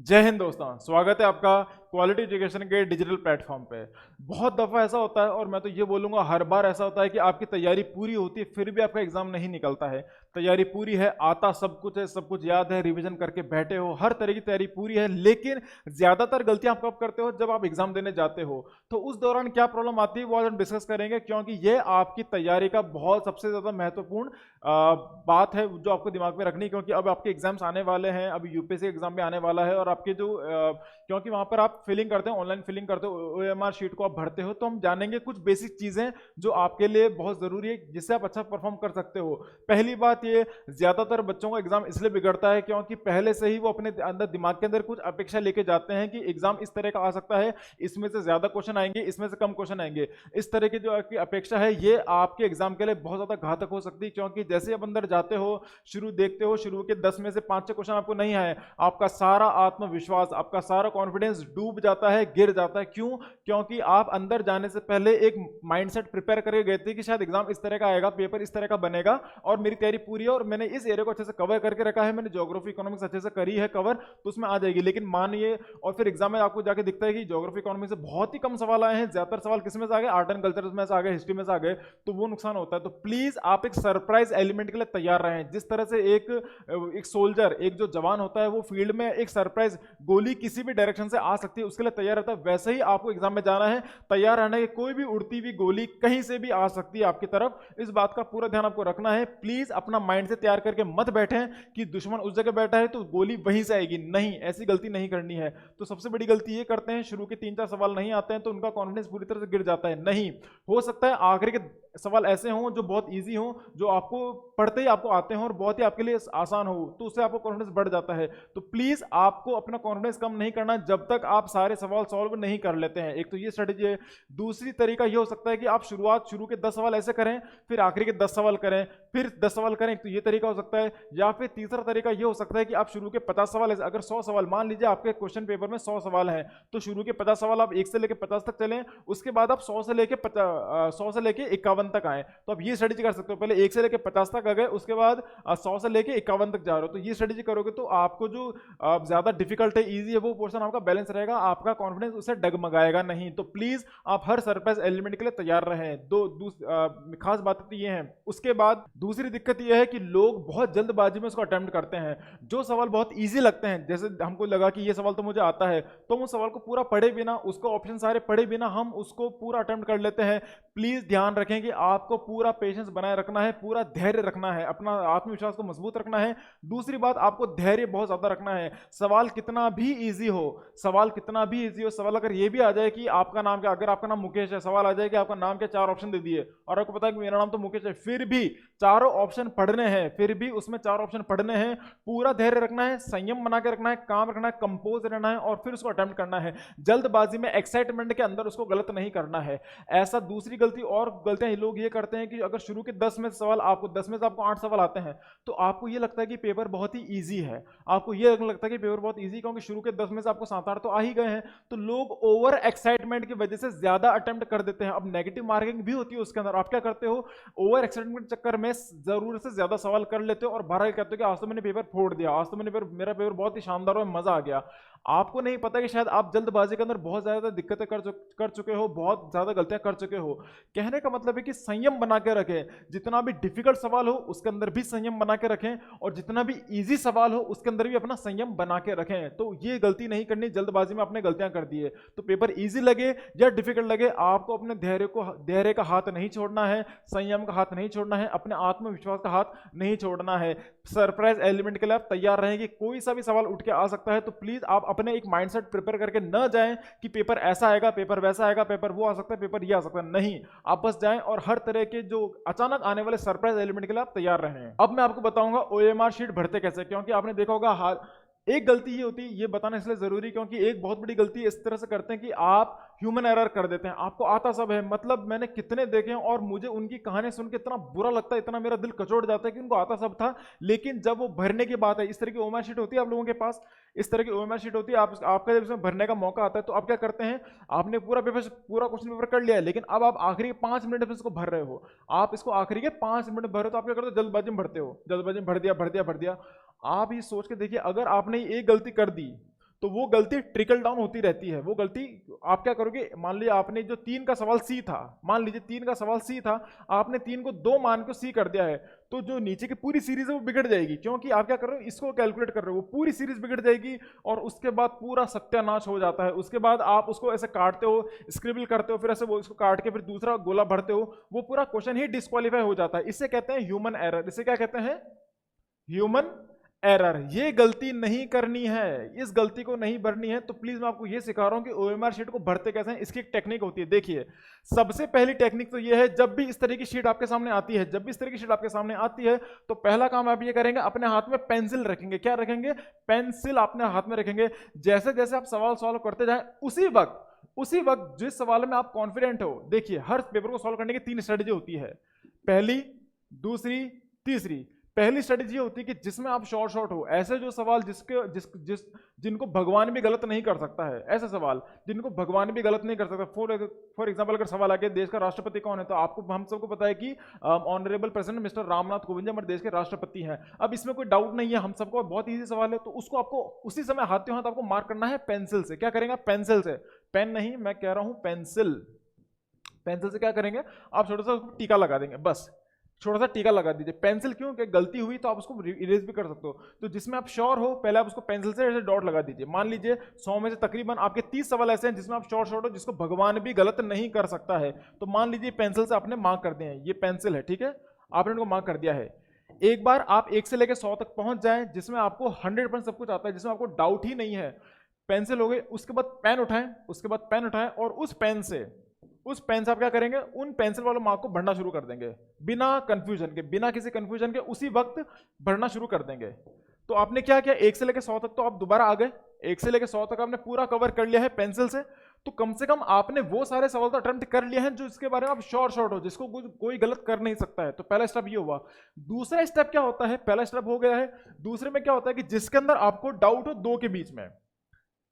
जय हिंद दोस्तों, स्वागत है आपका क्वालिटी एजुकेशन के डिजिटल प्लेटफॉर्म पे। बहुत दफ़ा ऐसा होता है और मैं तो ये बोलूँगा हर बार ऐसा होता है कि आपकी तैयारी पूरी होती है फिर भी आपका एग्ज़ाम नहीं निकलता है। तैयारी पूरी है, आता सब कुछ है, सब कुछ याद है, रिवीजन करके बैठे हो, हर तरह की तैयारी पूरी है, लेकिन ज़्यादातर गलतियाँ आप कब करते हो? जब आप एग्ज़ाम देने जाते हो। तो उस दौरान क्या प्रॉब्लम आती है वो आज हम डिस्कस करेंगे, क्योंकि ये आपकी तैयारी का बहुत सबसे ज़्यादा महत्वपूर्ण बात है जो आपको दिमाग में रखनी है, क्योंकि अब आपके एग्जाम्स आने वाले हैं। अभी यूपीएससी एग्जाम भी आने वाला है और आपके जो क्योंकि वहां पर आप फिलिंग करते हो, ऑनलाइन फिलिंग करते हो, ओएमआर शीट को आप भरते हो, तो हम जानेंगे कुछ बेसिक चीजें जो आपके लिए बहुत जरूरी है जिससे आप अच्छा परफॉर्म कर सकते हो। पहली बात ये, ज्यादातर बच्चों का एग्जाम इसलिए बिगड़ता है क्योंकि पहले से ही वो अपने अंदर दिमाग के अंदर कुछ अपेक्षा लेके जाते हैं कि एग्जाम इस तरह का आ सकता है, इसमें से ज्यादा क्वेश्चन आएंगे, इसमें से कम क्वेश्चन आएंगे। इस तरह की जो आपकी अपेक्षा है ये आपके एग्जाम के लिए बहुत ज्यादा घातक हो सकती है, क्योंकि जैसे आप अंदर जाते हो, शुरू देखते हो, शुरू के 10 में से 5-6 क्वेश्चन आपको नहीं आए, आपका सारा आत्मविश्वास, आपका सारा कॉन्फिडेंस डूब जाता है, गिर जाता है। क्यों? क्योंकि आप अंदर जाने से पहले एक माइंडसेट प्रिपेयर करके गए थे कि शायद एग्जाम इस तरह का आएगा, पेपर इस तरह का बनेगा और मेरी तैयारी पूरी है और मैंने इस एरिया को अच्छे से कवर करके रखा है, मैंने ज्योग्राफी इकोनॉमिक्स अच्छे से करी है कवर, तो उसमें आ जाएगी। लेकिन मानिए और फिर एग्जाम में आपको जाके दिखता है कि ज्योग्राफी इकोनॉमिक्स से बहुत ही कम सवाल आए हैं, ज्यादातर सवाल किस में से आ गए? आर्ट एंड कल्चर में से आ गए, हिस्ट्री में से आ गए, तो वो नुकसान होता है। तो प्लीज आप एक सरप्राइज एलिमेंट के लिए तैयार रहें। जिस तरह से एक सोल्जर, एक जो जवान होता है, वो फील्ड में एक सरप्राइज गोली किसी भी डायरेक्शन से आ सकती है उसके लिए तैयार रहता है, वैसे ही आपको एग्जाम में जाना है, तैयार रहना है कि कोई भी उड़ती हुई गोली कहीं से भी आ सकती है आपकी तरफ। इस बात का पूरा ध्यान आपको रखना है। प्लीज अपना माइंड से तैयार करके मत बैठें कि दुश्मन उस जगह बैठा है तो गोली वहीं से आएगी, नहीं, ऐसी गलती नहीं करनी है। तो सबसे बड़ी गलती ये करते हैं, शुरू के 3-4 सवाल नहीं आते हैं तो उनका कॉन्फिडेंस पूरी तरह से गिर जाता है। नहीं, हो सकता है आखिरी के सवाल ऐसे हों जो बहुत इजी हों, जो आपको पढ़ते ही आपको आते हैं और बहुत ही आपके लिए आसान हो, तो उससे आपको कॉन्फिडेंस बढ़ जाता है। तो प्लीज आपको अपना कॉन्फिडेंस कम नहीं करना जब तक आप सारे सवाल सॉल्व नहीं कर लेते हैं। एक तो ये स्ट्रेटेजी है। दूसरी तरीका ये हो सकता है कि आप शुरू के 10 सवाल ऐसे करें, फिर आखिरी के 10 सवाल करें, फिर 10 सवाल करें, एक तो ये तरीका हो सकता है। या फिर तीसरा तरीका ये हो सकता है कि आप शुरू के 50 सवाल ऐसे, अगर 100 सवाल, मान लीजिए आपके क्वेश्चन पेपर में 100 सवाल हैं, तो शुरू के 50 सवाल आप 1 से लेकर 50 तक चलें, उसके बाद आप 100 से लेकर 51 तक आए। तो आप ये स्ट्रेटेजी कर सकते हो, पहले 1 से लेकर 50 तक आ गए, उसके बाद 100 से लेकर 51 तक जा रहे हो। तो ये स्ट्रेटेजी करोगे तो आपको जो ज्यादा डिफिकल्ट है, इजी है, वो पोर्शन आपका बैलेंस रहेगा, आपका कॉन्फिडेंस उससे डगमगाएगा नहीं। तो प्लीज आप हर सरप्राइज एलिमेंट के लिए तैयार रहें। खास बात तो ये है। उसके बाद दूसरी दिक्कत ये है कि लोग बहुत जल्दबाजी में उसको अटेम्प्ट करते हैं। जो सवाल बहुत ईजी लगते हैं, जैसे हमको लगा कि ये सवाल तो मुझे आता है, तो हम उस सवाल को पूरा पढ़े बिना, उसको ऑप्शन सारे पढ़े बिना हम उसको पूरा अटेम्प्ट कर लेते हैं। प्लीज ध्यान रखें कि आपको पूरा पेशेंस बनाए रखना है, पूरा धैर्य रखना है, अपना आत्मविश्वास को मजबूत रखना है। दूसरी बात, आपको धैर्य बहुत ज्यादा रखना है। सवाल कितना भी इजी हो, सवाल कितना भी इजी हो, सवाल अगर ये भी आ जाए कि आपका नाम क्या, अगर आपका नाम मुकेश है, सवाल आ जाए कि आपका नाम क्या, 4 ऑप्शन दे दिए और आपको पता है कि मेरा नाम तो मुकेश है, फिर भी चारों ऑप्शन पढ़ने हैं, फिर भी उसमें 4 ऑप्शन पढ़ने हैं, पूरा धैर्य रखना है, संयम बना के रखना है, काम रखना है, कंपोज रहना है और फिर उसको अटेम्प्ट करना है। जल्दबाजी में, एक्साइटमेंट के अंदर उसको गलत नहीं करना है। ऐसा दूसरी गलती और गलतियां लोग ये करते हैं कि अगर शुरू के 10 में से सवाल, आपको 10 में से आपको 8 सवाल आते हैं, तो आपको ये लगता है कि पेपर बहुत ही ईजी है, आपको ये लगता है कि पेपर बहुत ईजी, क्योंकि शुरू के 10 में से आपको 7-8 तो आ ही गए हैं। तो लोग ओवर एक्साइटमेंट की वजह से ज्यादा अटेम्प्ट कर देते हैं। अब नेगेटिव मार्किंग भी होती है उसके अंदर। आप क्या करते हो, ओवर एक्साइटमेंट के चक्कर में जरूरत से ज्यादा सवाल कर लेते हो और बाहर कहते हो कि आज तो मैंने पेपर फोड़ दिया, आज तो मेरा पेपर बहुत ही शानदार और मजा आ गया। आपको नहीं पता कि शायद आप जल्दबाजी के अंदर बहुत ज्यादा दिक्कतें कर चुके हो, बहुत ज्यादा गलतियां कर चुके हो। कहने का मतलब है कि संयम बना के रखें, जितना भी डिफिकल्ट सवाल हो उसके अंदर भी संयम बना के रखें और जितना भी इजी सवाल हो उसके अंदर भी अपना संयम बना के रखें। तो ये गलती नहीं करनी, जल्दबाजी में आपने गलतियां कर दी है। तो पेपर इजी लगे या डिफिकल्ट लगे, आपको अपने धैर्य का हाथ नहीं छोड़ना है, संयम का हाथ नहीं छोड़ना है, अपने आत्मविश्वास का हाथ नहीं छोड़ना है। सरप्राइज एलिमेंट के लिए आप तैयार रहें कि कोई सा भी सवाल उठ के आ सकता है। तो प्लीज आप अपने एक माइंडसेट प्रिपेयर करके न जाएं कि पेपर ऐसा आएगा, पेपर वैसा आएगा, पेपर वो आ सकता है, पेपर ये आ सकता है। नहीं, आप बस जाएं और हर तरह के जो अचानक आने वाले सरप्राइज एलिमेंट के लिए आप तैयार रहें। अब मैं आपको बताऊंगा ओएमआर शीट भरते कैसे, क्योंकि आपने देखा होगा एक गलती ये होती है, ये बताना इसलिए जरूरी क्योंकि एक बहुत बड़ी गलती इस तरह से करते हैं कि आप ह्यूमन एरर कर देते हैं। आपको आता सब है, मतलब मैंने कितने देखे हैं और मुझे उनकी कहानी सुन के इतना बुरा लगता है, इतना मेरा दिल कचोट जाता है कि उनको आता सब था, लेकिन जब वो भरने की बात है, इस तरह की ओएमआर शीट होती है आप लोगों के पास, इस तरह की ओएमआर शीट होती है, आपका जब इसमें भरने का मौका आता है तो आप क्या करते हैं, आपने पूरा क्वेश्चन पेपर कर लिया है, लेकिन अब आप आखिरी 5 मिनट में इसको भर रहे हो, आप इसको आखिरी के 5 मिनट भर रहे हो, तो आप क्या करते हो, जल्दबाजी में भरते हो, जल्दबाजी में भर दिया। आप ये सोच के देखिए, अगर आपने एक गलती कर दी तो वो गलती ट्रिकल डाउन होती रहती है। वो गलती आप क्या करोगे, मान लीजिए आपने जो 3 का सवाल सी था, मान लीजिए 3 का सवाल सी था, आपने 3 को 2 मान के सी कर दिया है, तो जो नीचे की पूरी सीरीज है वो बिगड़ जाएगी, क्योंकि आप क्या कर रहे हो, इसको कैलकुलेट कर रहे हो, वो पूरी सीरीज बिगड़ जाएगी और उसके बाद पूरा सत्यानाश हो जाता है। उसके बाद आप उसको ऐसे काटते हो, स्क्रिबल करते हो, फिर ऐसे वो इसको काट के फिर दूसरा गोला भरते हो, वो पूरा क्वेश्चन ही डिस्क्वालीफाई हो जाता है। इसे कहते हैं ह्यूमन एरर। इसे क्या कहते हैं, ह्यूमन एरर। ये गलती नहीं करनी है, इस गलती को नहीं भरनी है। तो प्लीज मैं आपको ये सिखा रहा हूं कि ओएमआर शीट को भरते कैसे हैं। इसकी एक टेक्निक होती है, देखिए सबसे पहली टेक्निक तो ये है, जब भी इस तरह की शीट आपके सामने आती है, जब भी इस तरह की शीट आपके सामने आती है, तो पहला काम आप ये करेंगे, अपने हाथ में पेंसिल रखेंगे। क्या रखेंगे, पेंसिल अपने हाथ में रखेंगे। जैसे जैसे आप सवाल सॉल्व करते जाए, उसी वक्त जिस सवाल में आप कॉन्फिडेंट हो, देखिए हर पेपर को सॉल्व करने की 3 स्ट्रेटेजी होती है, पहली, दूसरी, तीसरी। पहली स्ट्रेटेजी होती है कि जिसमें आप शॉर्ट हो, ऐसे जो सवाल जिनको भगवान भी गलत नहीं कर सकता है, ऐसे सवाल जिनको भगवान भी गलत नहीं कर सकता। फॉर एग्जांपल अगर सवाल आ गया देश का राष्ट्रपति कौन है, तो आपको, हम सबको पता है कि honourable president mister Ramnath Kovind हमारे देश के राष्ट्रपति हैं। अब इसमें कोई डाउट नहीं है, हम सबको बहुत ईजी सवाल है, तो उसको आपको उसी समय हाथों हाथ आपको मार्क करना है पेंसिल से। क्या करेंगे, पेंसिल से, पेन नहीं, मैं कह रहा हूं पेंसिल। पेंसिल से क्या करेंगे, आप छोटा सा टीका लगा देंगे, बस छोटा सा टीका लगा दीजिए। पेंसिल क्यों, कि गलती हुई तो आप उसको इरेज भी कर सकते हो। तो जिसमें आप श्योर हो, पहले आप उसको पेंसिल से ऐसे डॉट लगा दीजिए। मान लीजिए 100 में से तकरीबन आपके 30 सवाल ऐसे हैं जिसमें आप शॉर्ट हो, जिसको भगवान भी गलत नहीं कर सकता है। तो मान लीजिए पेंसिल से आपने मार्क कर दिए हैं, ये पेंसिल है, ठीक है, आपने उनको मार्क कर दिया है। एक बार आप 1 से लेकर 100 तक पहुंच जाएं, जिसमें आपको 100% सब कुछ आता है, जिसमें आपको डाउट ही नहीं है, पेंसिल हो गई। उसके बाद पेन उठाएं, और उस पेन से आप क्या करेंगे, उन पेंसिल वालों मार्क को भरना शुरू कर देंगे, बिना कंफ्यूजन के, बिना किसी कंफ्यूजन के उसी वक्त भरना शुरू कर देंगे। तो आपने क्या किया, 1 से लेकर 100 तक तो आप दोबारा आ गए, 1 से लेकर 100 तक आपने पूरा कवर कर लिया है पेंसिल से। तो कम से कम आपने वो सारे सवाल तो अटेम्प्ट कर लिए हैं जो इसके बारे में आप शॉर्ट हो, जिसको कोई गलत कर नहीं सकता है। तो पहला स्टेप ये हुआ। दूसरा स्टेप क्या होता है, पहला स्टेप हो गया है, दूसरे में क्या होता है कि जिसके अंदर आपको डाउट हो 2 के बीच में,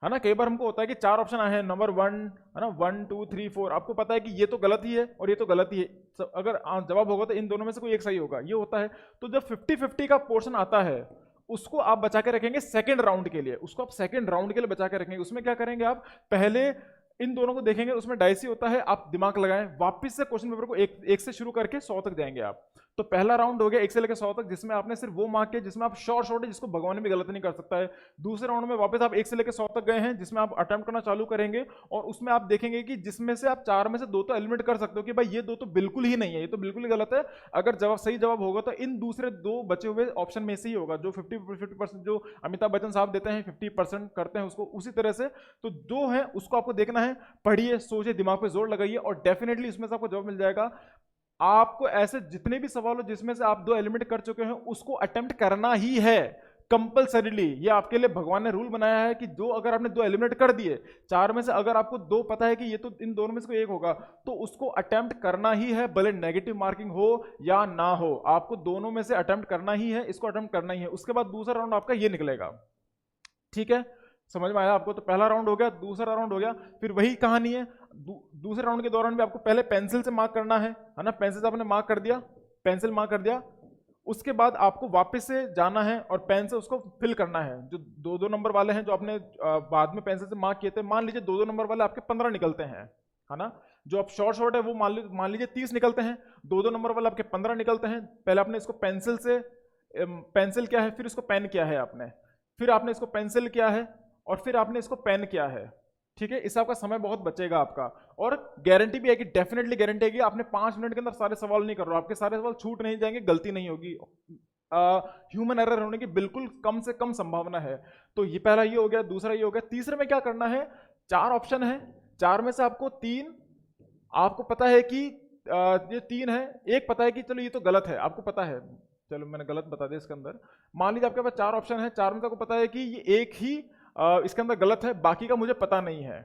है ना, कई बार हमको होता है कि 4 ऑप्शन आए हैं, नंबर 1 है ना, 1 2 3 4, आपको पता है कि ये तो गलत ही है और ये तो गलत ही है, अगर जवाब होगा तो इन दोनों में से कोई एक सही होगा, ये होता है। तो जब 50-50 का पोर्शन आता है, उसको आप बचा के रखेंगे सेकंड राउंड के लिए, उसको आप सेकंड राउंड के लिए बचा के रखेंगे। उसमें क्या करेंगे, आप पहले इन दोनों को देखेंगे, उसमें डाइस ही होता है, आप दिमाग लगाएं, वापस से क्वेश्चन पेपर को एक से शुरू करके 100 तक जाएंगे आप। तो पहला राउंड हो गया 1 से लेकर 100 तक, जिसमें आपने सिर्फ वो मार्क किया जिसमें आप शॉर्ट है, जिसको भगवान भी गलत नहीं कर सकता है। दूसरे राउंड में वापस आप 1 से लेकर 100 तक गए हैं, जिसमें आप अटेम्प्ट करना चालू करेंगे, और उसमें आप देखेंगे कि जिसमें से आप 4 में से 2 तो एलिमिनेट कर सकते हो कि भाई ये 2 तो बिल्कुल ही नहीं है, ये तो बिल्कुल ही गलत है। अगर सही जवाब होगा तो इन दूसरे 2 बचे हुए ऑप्शन में से ही होगा, जो 50% जो अमिताभ बच्चन साहब देते हैं, 50% करते हैं उसको उसी तरह से। तो जो है उसको आपको देखना है, पढ़िए, सोचिए, दिमाग पे जोर लगाइए, और डेफिनेटली इसमें से आपको जवाब मिल जाएगा। आपको ऐसे जितने भी सवाल हो जिसमें से आप 2 एलिमिनेट कर चुके हैं, उसको अटेम्प्ट करना ही है कंपलसरीली। ये आपके लिए भगवान ने रूल बनाया है कि जो अगर आपने 2 एलिमिनेट कर दिए, 4 में से अगर आपको 2 पता है कि ये तो इन दोनों में से कोई एक होगा, तो उसको अटेम्प्ट करना ही है, भले नेगेटिव मार्किंग हो या ना हो, आपको दोनों में से अटेम्प्ट करना ही है, इसको अटेम्प्ट करना ही है। उसके बाद दूसरा राउंड आपका ये निकलेगा, ठीक है, समझ में आया आपको। तो पहला राउंड हो गया, दूसरा राउंड हो गया, फिर वही कहानी है। दूसरे राउंड के दौरान भी आपको पहले पेंसिल से मार्क करना है ना, पेंसिल से आपने मार्क कर दिया, पेंसिल मार्क कर दिया। उसके बाद आपको वापस से जाना है और पेन से उसको फिल करना है। जो 2-2 नंबर वाले हैं जो आपने बाद में पेंसिल से मार्क किए थे, मान लीजिए 2-2 नंबर वाले आपके 15 निकलते हैं, है ना। जो आप शॉर्ट है वो मान लीजिए 30 निकलते हैं, 2-2 नंबर वाले आपके 15 निकलते हैं। पहले आपने इसको पेंसिल किया है, फिर इसको पेन किया है आपने, फिर आपने इसको पेंसिल किया है, और फिर आपने इसको पेन किया है, ठीक है। इससे आपका समय बहुत बचेगा आपका, और गारंटी भी है कि डेफिनेटली गारंटी है कि आपने 5 मिनट के अंदर सारे सवाल नहीं कर रहे हो, आपके सारे सवाल छूट नहीं जाएंगे, गलती नहीं होगी, ह्यूमन एरर होने की बिल्कुल कम से कम संभावना है। तो ये पहला ये हो गया, दूसरा ये हो गया। तीसरे में क्या करना है, 4 ऑप्शन है, 4 में से आपको 3 आपको पता है कि ये 3 है, एक पता है कि चलो ये तो गलत है, आपको पता है, चलो मैंने गलत बता दिया इसके अंदर। मान लीजिए आपके पास 4 ऑप्शन है, 4 में से आपको पता है कि ये एक ही इसके अंदर गलत है, बाकी का मुझे पता नहीं है,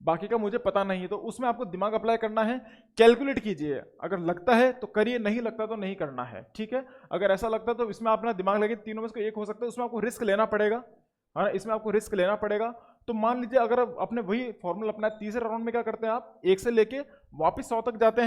बाकी का मुझे पता नहीं है। तो उसमें आपको दिमाग अप्लाई करना है, कैलकुलेट कीजिए, अगर लगता है तो करिए, नहीं लगता तो नहीं करना है, ठीक है। अगर ऐसा लगता है तो इसमें अपना दिमाग लगे, तीनों में से एक हो सकता है, उसमें आपको रिस्क लेना पड़ेगा, है ना, इसमें आपको रिस्क लेना पड़ेगा। तो मान लीजिए अगर आपने वही फॉर्मूला अपना, तीसरे राउंड में क्या करते हैं आप, 1 से लेके वापिस 100 तक जाते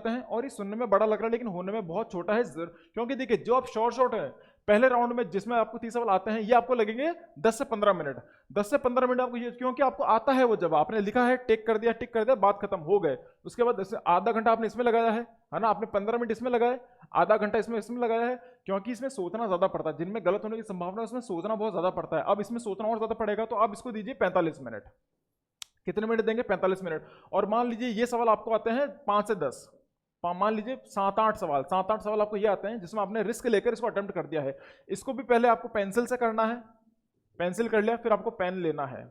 हैं, और ये सुनने में बड़ा लग रहा है लेकिन होने में बहुत छोटा है, क्योंकि देखिए जो आप शॉर्ट है, पहले राउंड में जिसमें आपको 30 सवाल आते हैं ये आपको लगेंगे 10 से 15 मिनट। 10 से 15 मिनट आपको ये, क्योंकि आपको आता है वो जवाब, आपने लिखा है, टिक कर दिया, बात खत्म हो गए। उसके बाद आधा घंटा आपने इसमें लगाया है ना, आपने 15 मिनट इसमें लगाए, आधा घंटा इसमें लगाया है, क्योंकि इसमें सोचना ज्यादा पड़ता है, जिनमें गलत होने की संभावना है उसमें सोचना बहुत ज्यादा पड़ता है। अब इसमें सोचना और ज्यादा पड़ेगा, तो आप इसको दीजिए 45 मिनट। कितने मिनट देंगे? 45 मिनट। और मान लीजिए ये सवाल आपको आते हैं 5 से 10, मान लीजिए 7-8 सवाल, 7-8 सवाल आपको ये आते हैं जिसमें आपने रिस्क लेकर इसको अटेम्प्ट कर दिया है। इसको भी पहले आपको पेंसिल से करना है, पेंसिल कर लिया, फिर आपको पेन लेना है,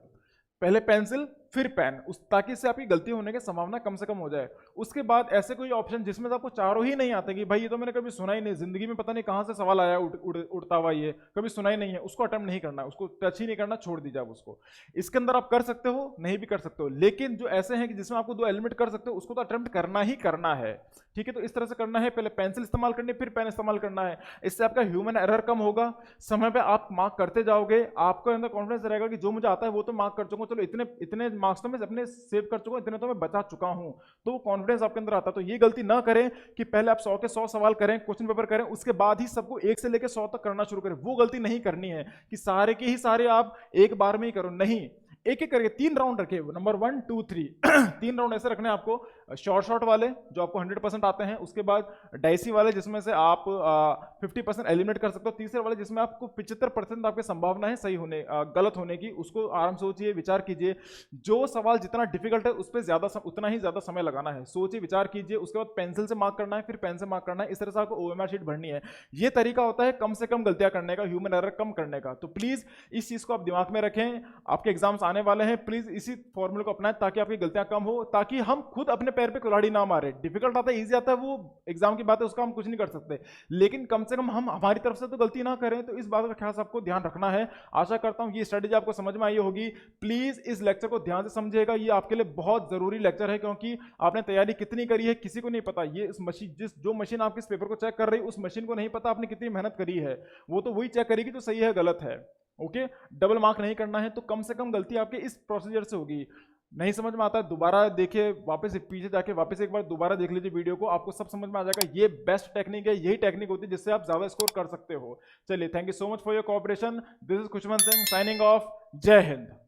पहले पेंसिल फिर पेन, ताकि इससे आपकी गलती होने की संभावना कम से कम हो जाए। उसके बाद ऐसे कोई ऑप्शन जिसमें से आपको चारों ही नहीं आते कि भाई ये तो मैंने कभी सुना ही नहीं, जिंदगी में पता नहीं कहां से सवाल आया उड़ता हुआ, ये कभी सुना ही नहीं है, उसको अटेम्प्ट नहीं करना, उसको टच ही नहीं करना, छोड़ दीजिए आप उसको। इसके अंदर आप कर सकते हो, नहीं भी कर सकते हो, लेकिन जो ऐसे हैं कि जिसमें आपको 2 एलिमेंट कर सकते हो उसको तो अटेम्प्ट करना ही करना है। ठीक है, तो इस तरह से करना है, पहले पेंसिल इस्तेमाल करनी है, फिर पेन इस्तेमाल करना है। इससे आपका ह्यूमन एरर कम होगा, समय पे आप मार्क करते जाओगे, आपको अंदर कॉन्फिडेंस रहेगा कि जो मुझे आता है वो तो मार्क कर चुका हूं, चलो इतने इतने मार्क्स तो मैं अपने सेव कर चुका हूं, इतने तो मैं बचा चुका हूं, तो वो कॉन्फिडेंस आपके अंदर आता है। तो ये गलती ना करें कि पहले आप 100 के 100 सवाल करें, क्वेश्चन पेपर करें, उसके बाद ही सबको 1 से लेकर 100 तक करना शुरू करें। वो गलती नहीं करनी है कि सारे के ही सारे आप एक बार में ही करो, नहीं, एक एक करके 3 राउंड रखे, नंबर 1 2 3 3 राउंड ऐसे रखने हैं आपको। शॉर्ट वाले जो आपको 100% आते हैं, उसके बाद डाइसी वाले जिसमें से आप 50% एलिमिनेट कर सकते हो, तीसरे वाले जिसमें आपको 75% आपकी संभावना है सही होने गलत होने की, उसको आराम से सोचिए, विचार कीजिए। जो सवाल जितना डिफिकल्ट है उस पर उतना ही ज्यादा समय लगाना है, सोचिए, विचार कीजिए, उसके बाद पेंसिल से मार्क करना है, फिर पेन से मार्क करना है, इस तरह से आपको ओएमआर शीट भरनी है। ये तरीका होता है कम से कम गलतियां करने का, ह्यूमन एरर कम करने का। तो प्लीज इस चीज को आप दिमाग में रखें, आपके एग्जाम्स आने वाले हैं, प्लीज इसी फॉर्मूले को अपनाएं ताकि आपकी गलतियां कम हो, ताकि हम खुद अपने पैर पे कुल्हाड़ी ना मारे। डिफिकल्ट आता है, इजी आता है, वो एग्जाम की बात है, उसका हम कुछ नहीं कर सकते, लेकिन कम से कम हम हमारी तरफ से तो गलती ना करें। तो इस बात का खास आपको ध्यान रखना है। आशा करता हूं ये स्ट्रेटेजी आपको समझ में आई होगी। प्लीज इस लेक्चर को ध्यान से समझिएगा, ये आपके लिए बहुत जरूरी लेक्चर है, क्योंकि आपने तैयारी कितनी करी है किसी को नहीं पता। ये इस मशीन जो मशीन आपके इस पेपर को चेक कर रही है, उस मशीन को नहीं पता आपने कितनी मेहनत करी है, वो तो वही चेक करेगी जो सही है गलत है। ओके, डबल मार्क नहीं करना है, तो कम से कम गलती आपके इस प्रोसीजर से होगी। नहीं समझ में आता है, दोबारा देखिए, वापस पीछे जाके वापस एक बार दोबारा देख लीजिए वीडियो को, आपको सब समझ में आ जाएगा। ये बेस्ट टेक्निक है, यही टेक्निक होती है जिससे आप ज्यादा स्कोर कर सकते हो। चलिए, thank you so much for your cooperation. This is Khushwant Singh signing off. जय हिंद।